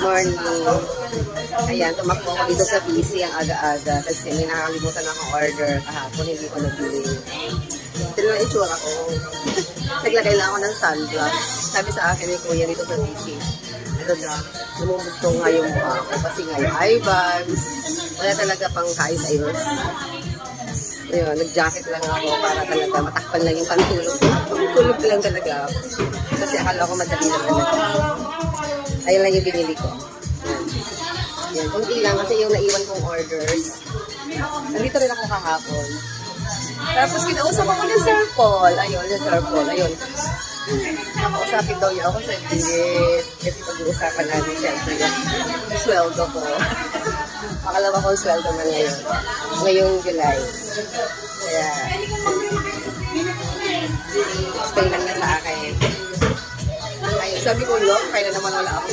Morning. Ayan, tumakbo ako dito sa PC ang aga-aga kasi may nakakalimutan akong order kahapon, hindi ko nabili. Ito lang itsura ko. Naglagay lang ako ng sunblock. Sabi sa akin ni Kuya dito sa PC, ano daw, namumugto nga yung mukha ko kasi nga yung eye bags. Wala talaga pang kaayos-ayos. Ayun, nag-jacket lang ako para talaga matakpan lang yung pantulog. Tulog lang talaga ako. Kasi akala ko madali lang talaga. Ayun lang yung binili ko. Yan, kunti lang kasi yung naiwan kong orders. Nandito rin ako kahapon. Tapos kinausap ako ng Sir Paul. Ayun, yung Sir Paul. Ayun. Nakausapin daw niya ako sa bilit. Kasi pag-uusapan namin siyempre yung sweldo ko. Makalawa kong sweldo na ngayon. Ngayong July. Kaya, explain lang niya sa akin. Ayun, sabi ko, no, kaya naman wala ako